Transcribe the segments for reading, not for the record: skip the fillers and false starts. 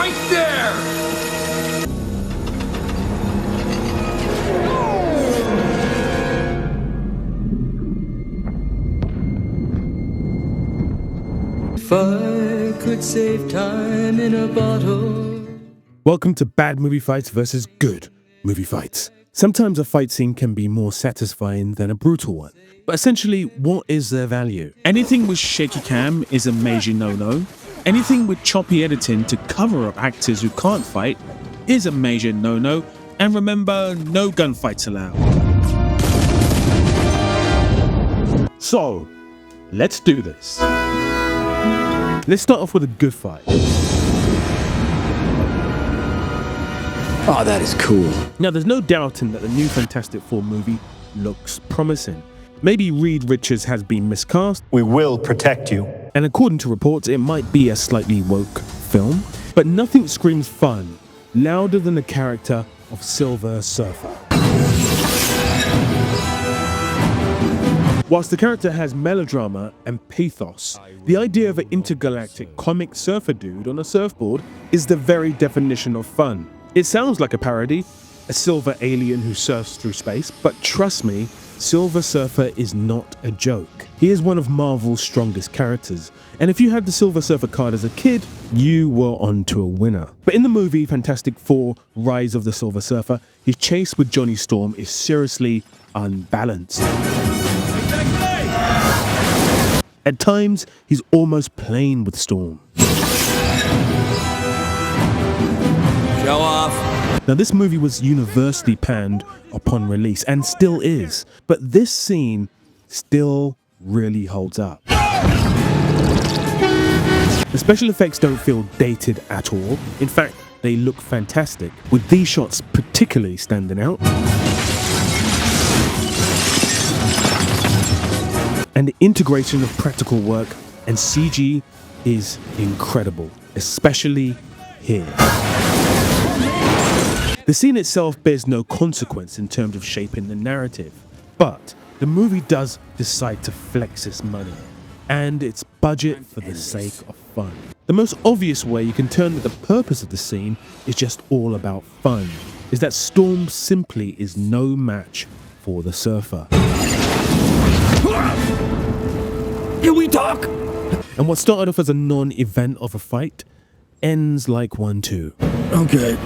right there! If I could save time in a bottle. Welcome to Bad Movie Fights versus Good Movie Fights. Sometimes a fight scene can be more satisfying than a brutal one. But essentially, what is their value? Anything with shaky cam is a major no-no. Anything with choppy editing to cover up actors who can't fight is a major no-no. And remember, no gunfights allowed. So, let's do this. Let's start off with a good fight. Oh, that is cool. Now, there's no doubting that the new Fantastic Four movie looks promising. Maybe Reed Richards has been miscast. We will protect you. And according to reports, it might be a slightly woke film. But nothing screams fun louder than the character of Silver Surfer. Whilst the character has melodrama and pathos, the idea of an intergalactic comic surfer dude on a surfboard is the very definition of fun. It sounds like a parody, a silver alien who surfs through space, but trust me, Silver Surfer is not a joke. He is one of Marvel's strongest characters, and if you had the Silver Surfer card as a kid, you were onto a winner. But in the movie Fantastic Four: Rise of the Silver Surfer, his chase with Johnny Storm is seriously unbalanced. At times, he's almost playing with Storm. Show off. Now, this movie was universally panned upon release, and still is, but this scene still really holds up. The special effects don't feel dated at all. In fact, they look fantastic, with these shots particularly standing out. And the integration of practical work and CG is incredible, especially here. The scene itself bears no consequence in terms of shaping the narrative, but the movie does decide to flex its money and its budget for the sake of fun. The most obvious way you can turn that the purpose of the scene is just all about fun is that Storm simply is no match for the surfer. Can we talk? And what started off as a non-event of a fight ends like one too. Okay.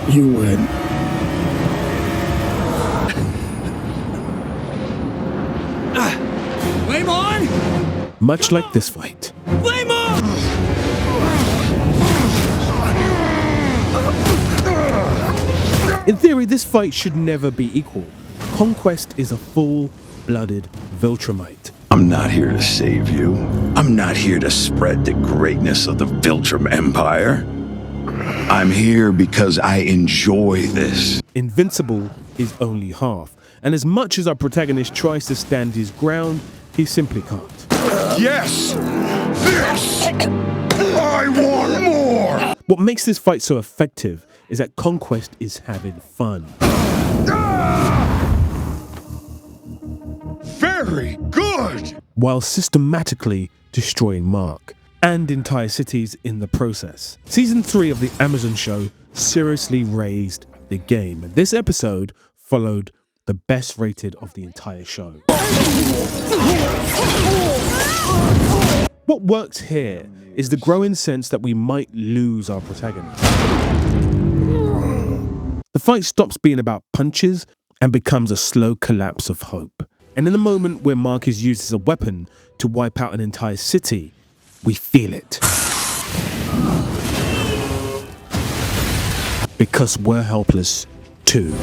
You win. Flame on! Much like this fight. Flame on! In theory, this fight should never be equal. Conquest is a full-blooded Viltrumite. I'm not here to save you. I'm not here to spread the greatness of the Viltrum Empire. I'm here because I enjoy this. Invincible is only half, and as much as our protagonist tries to stand his ground, he simply can't. Yes! This! I want more! What makes this fight so effective is that Conquest is having fun. Very good! While systematically destroying Mark and entire cities in the process. Season 3 of the Amazon show seriously raised the game, and this episode followed the best rated of the entire show. What works here is the growing sense that we might lose our protagonist. The fight stops being about punches and becomes a slow collapse of hope. And in the moment where Mark is used as a weapon to wipe out an entire city, we feel it. Because we're helpless too.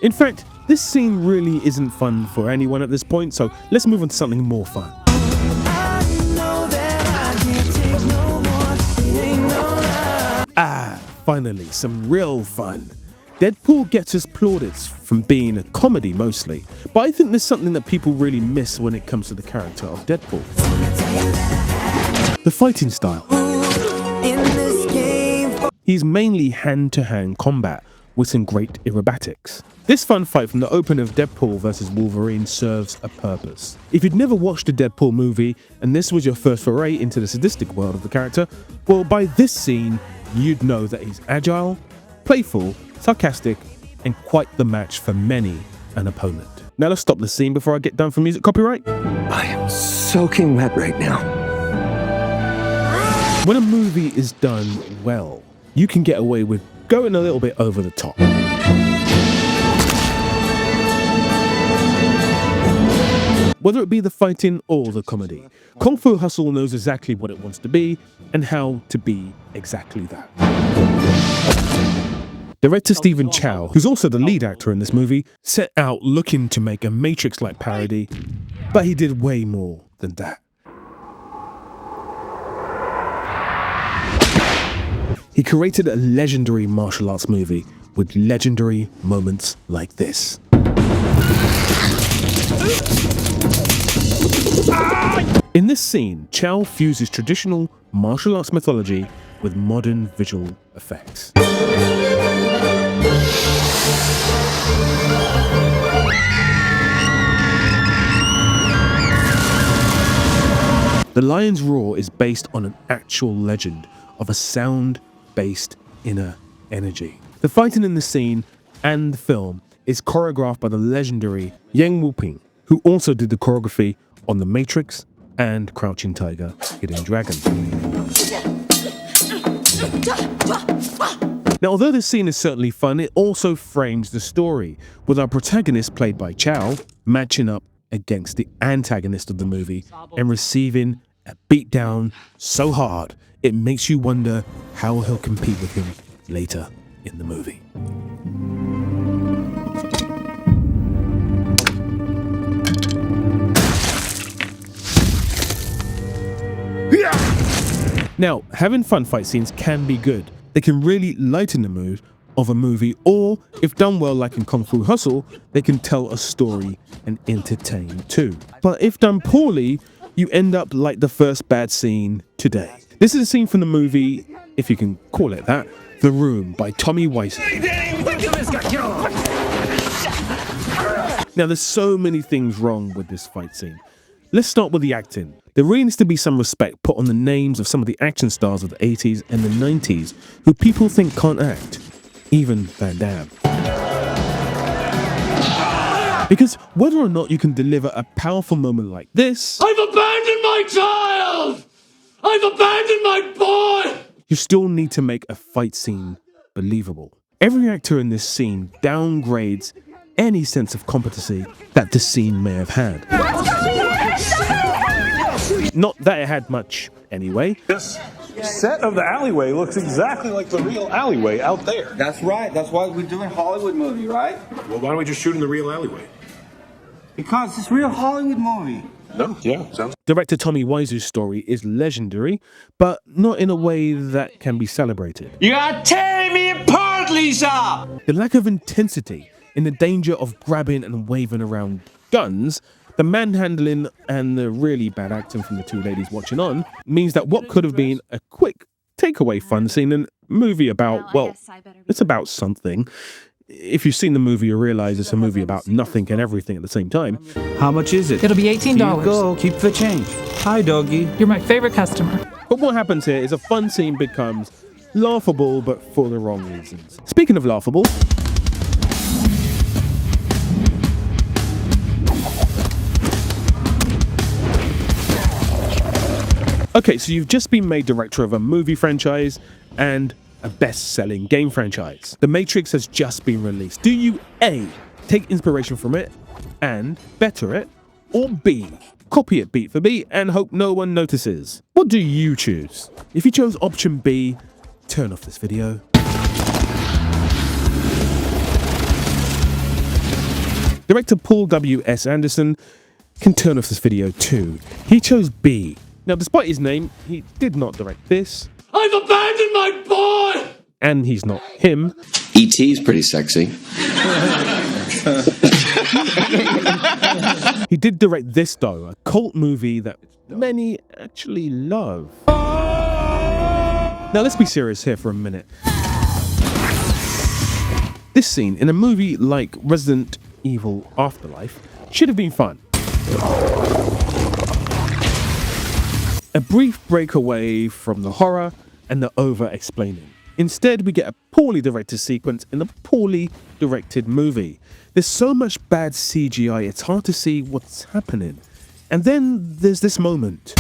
In fact, this scene really isn't fun for anyone at this point, so let's move on to something more fun. Finally, some real fun. Deadpool gets his plaudits from being a comedy mostly, but I think there's something that people really miss when it comes to the character of Deadpool. The fighting style. He's mainly hand-to-hand combat, with some great aerobatics. This fun fight from the opening of Deadpool vs Wolverine serves a purpose. If you'd never watched a Deadpool movie and this was your first foray into the sadistic world of the character, well, by this scene, you'd know that he's agile, playful, sarcastic, and quite the match for many an opponent. Now let's stop the scene before I get done for music copyright. I am soaking wet right now. When a movie is done well, you can get away with going a little bit over the top. Whether it be the fighting or the comedy, Kung Fu Hustle knows exactly what it wants to be and how to be exactly that. Director Stephen Chow, who's also the lead actor in this movie, set out looking to make a Matrix-like parody, but he did way more than that. He created a legendary martial arts movie with legendary moments like this. In this scene, Chow fuses traditional martial arts mythology with modern visual effects. The Lion's Roar is based on an actual legend of a sound-based inner energy. The fighting in the scene and the film is choreographed by the legendary Yang Wuping, who also did the choreography on The Matrix and Crouching Tiger, Hidden Dragon. Now, although this scene is certainly fun, it also frames the story, with our protagonist, played by Chow, matching up against the antagonist of the movie and receiving a beatdown so hard it makes you wonder how he'll compete with him later in the movie. Now, having fun fight scenes can be good. They can really lighten the mood of a movie, or if done well like in Kung Fu Hustle, they can tell a story and entertain too. But if done poorly, you end up like the first bad scene today. This is a scene from the movie, if you can call it that, The Room by Tommy Wiseau. Now, there's so many things wrong with this fight scene. Let's start with the acting. There really needs to be some respect put on the names of some of the action stars of the 80s and the 90s who people think can't act, even Van Damme. Because whether or not you can deliver a powerful moment like this, I've abandoned my child! I've abandoned my boy! you still need to make a fight scene believable. Every actor in this scene downgrades any sense of competency that the scene may have had. Not that it had much anyway. This set of the alleyway looks exactly like the real alleyway out there. That's right. That's why we're doing Hollywood movie, right? Well, why don't we just shoot in the real alleyway? Because it's real Hollywood movie. No, yeah, sounds. Director Tommy Wiseau's story is legendary, but not in a way that can be celebrated. You are tearing me apart, Lisa! The lack of intensity in the danger of grabbing and waving around guns, the manhandling and the really bad acting from the two ladies watching on means that what could have been a quick takeaway fun scene in a movie about, well, it's about something. If you've seen the movie, you realize it's a movie about nothing and everything at the same time. How much is it? It'll be $18. Here you go. Keep the change. Hi, doggy. You're my favorite customer. But what happens here is a fun scene becomes laughable, but for the wrong reasons. Speaking of laughable, okay, so you've just been made director of a movie franchise and a best-selling game franchise. The Matrix has just been released. Do you A, take inspiration from it and better it, or B, copy it beat for beat and hope no one notices? What do you choose? If you chose option B, turn off this video. Director Paul W.S. Anderson can turn off this video too. He chose B. Now, despite his name, he did not direct this. I've abandoned my boy! And he's not him. E.T.'s pretty sexy. He did direct this though, a cult movie that many actually love. Now let's be serious here for a minute. This scene in a movie like Resident Evil Afterlife should have been fun. A brief break away from the horror and the over-explaining. Instead, we get a poorly directed sequence in a poorly directed movie. There's so much bad CGI, it's hard to see what's happening. And then there's this moment.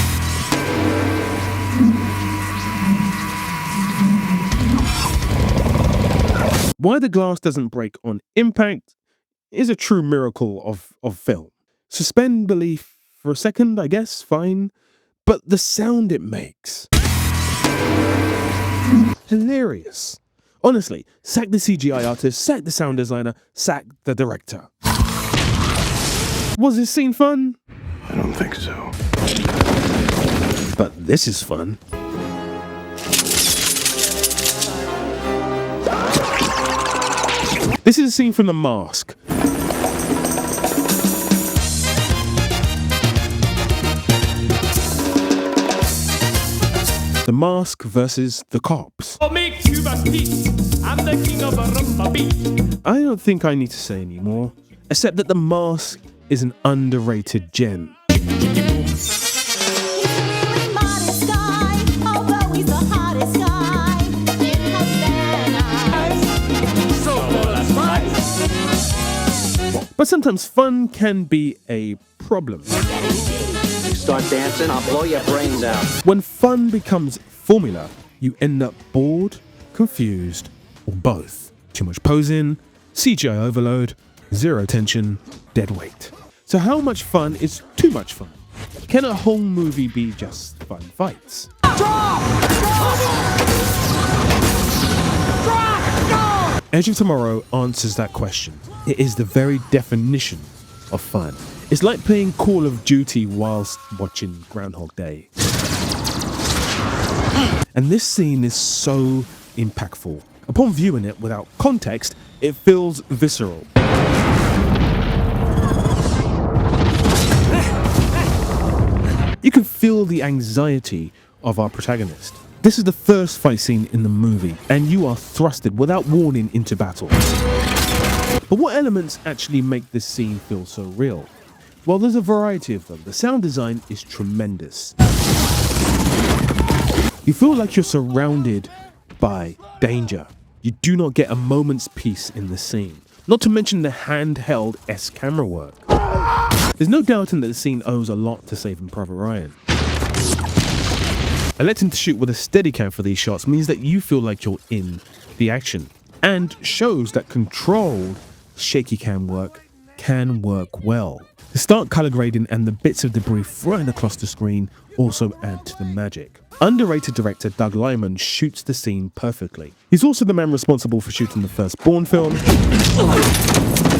Why the glass doesn't break on impact is a true miracle of film. Suspend belief for a second, I guess, fine. But the sound it makes. Hilarious. Honestly, sack the CGI artist, sack the sound designer, sack the director. Was this scene fun? I don't think so. But this is fun. This is a scene from The Mask. The Mask versus the cops. I don't think I need to say any more, except that The Mask is an underrated gem. But sometimes fun can be a problem. Start dancing, I'll blow your brains out. When fun becomes formula, you end up bored, confused, or both. Too much posing, CGI overload, zero tension, dead weight. So how much fun is too much fun? Can a whole movie be just fun fights? Edge of Tomorrow answers that question. It is the very definition of fun. It's like playing Call of Duty whilst watching Groundhog Day. And this scene is so impactful. Upon viewing it without context, it feels visceral. You can feel the anxiety of our protagonist. This is the first fight scene in the movie, and you are thrusted without warning into battle. But what elements actually make this scene feel so real? Well, there's a variety of them. The sound design is tremendous. You feel like you're surrounded by danger. You do not get a moment's peace in the scene. Not to mention the handheld-esque camera work. There's no doubting that the scene owes a lot to Saving Private Ryan. Electing to shoot with a Steadicam for these shots means that you feel like you're in the action, and shows that controlled shaky cam work can work well. The stark color grading and the bits of debris flying across the screen also add to the magic. Underrated director Doug Liman shoots the scene perfectly. He's also the man responsible for shooting the first Bourne film,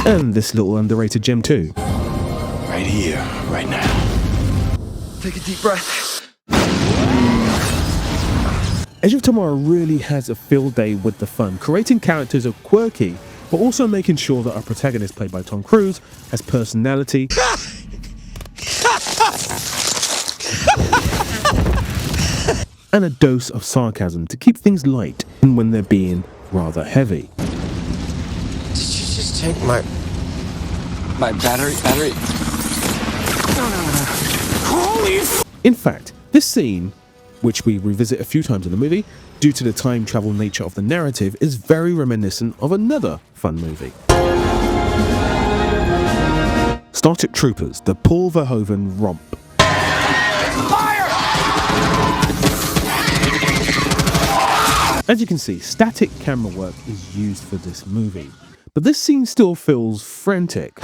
and this little underrated gem too. Right here, right now. Take a deep breath. Edge of Tomorrow really has a field day with the fun, creating characters are quirky, but also making sure that our protagonist, played by Tom Cruise, has personality and a dose of sarcasm to keep things light and when they're being rather heavy. Did you just take my battery? No. In fact, this scene, which we revisit a few times in the movie, due to the time travel nature of the narrative, is very reminiscent of another fun movie. Starship Troopers, the Paul Verhoeven romp. As you can see, static camera work is used for this movie, but this scene still feels frantic.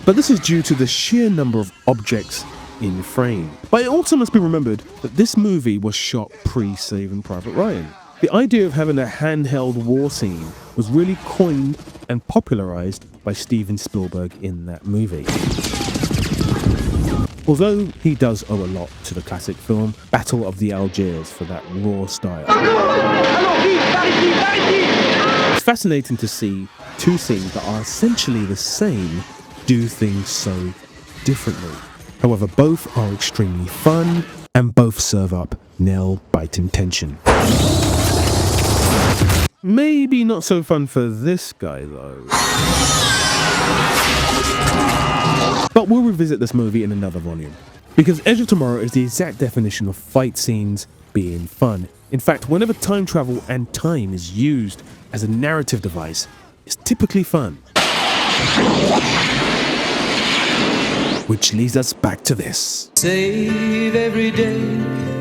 But this is due to the sheer number of objects in frame. But it also must be remembered that this movie was shot pre-Saving Private Ryan. The idea of having a handheld war scene was really coined and popularized by Steven Spielberg in that movie. Although he does owe a lot to the classic film Battle of the Algiers for that raw style. It's fascinating to see two scenes that are essentially the same do things so differently. However, both are extremely fun and both serve up nail-biting tension. Maybe not so fun for this guy though. But we'll revisit this movie in another volume, because Edge of Tomorrow is the exact definition of fight scenes being fun. In fact, whenever time travel and time is used as a narrative device, it's typically fun. Which leads us back to this. Save every day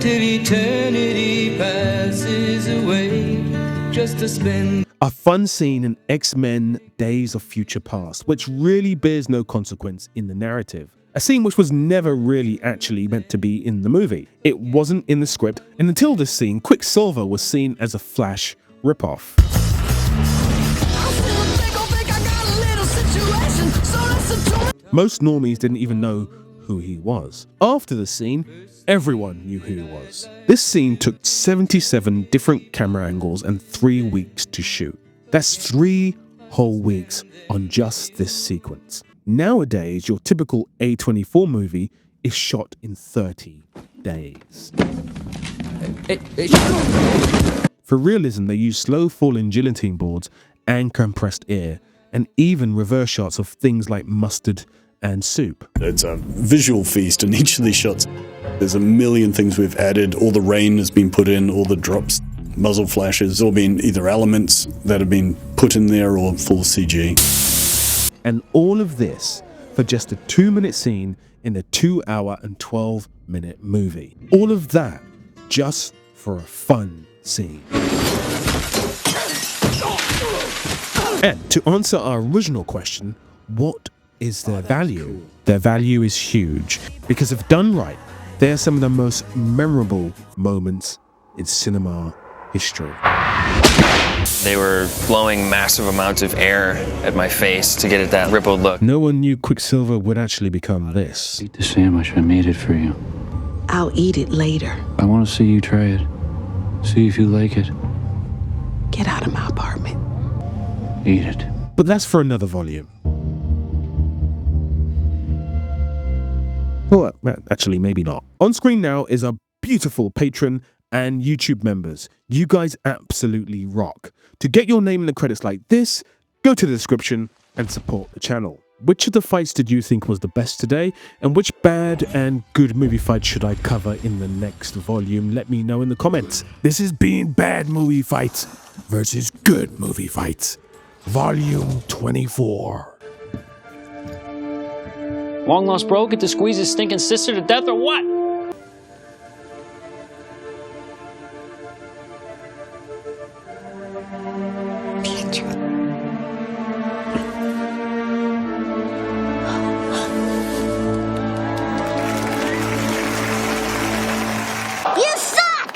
till eternity passes away, just to spend. A fun scene in X-Men Days of Future Past, which really bears no consequence in the narrative. A scene which was never really actually meant to be in the movie. It wasn't in the script, and until this scene, Quicksilver was seen as a Flash ripoff. Most normies didn't even know who he was. After the scene, everyone knew who he was. This scene took 77 different camera angles and 3 weeks to shoot. That's 3 whole weeks on just this sequence. Nowadays, your typical A24 movie is shot in 30 days. For realism, they use slow-falling guillotine boards and compressed air, and even reverse shots of things like mustard and soup. It's a visual feast in each of these shots. There's a million things we've added. All the rain has been put in, all the drops, muzzle flashes, all been either elements that have been put in there or full CG. And all of this for just a 2-minute scene in a 2-hour and 12-minute movie. All of that just for a fun scene. And to answer our original question, what is their value? Their value is huge, because if done right, they are some of the most memorable moments in cinema history. They were blowing massive amounts of air at my face to get at that rippled look. No one knew Quicksilver would actually become this. Eat the sandwich. I made it for you. I'll eat it later. I want to see you try it. See if you like it. Get out of my apartment. Eat it. But that's for another volume. Well, actually, maybe not. On screen now is our beautiful patron and YouTube members. You guys absolutely rock. To get your name in the credits like this, go to the description and support the channel. Which of the fights did you think was the best today? And which bad and good movie fights should I cover in the next volume? Let me know in the comments. This is Being Bad Movie Fights versus Good Movie Fights, Volume 24. Long lost bro, get to squeeze his stinking sister to death or what?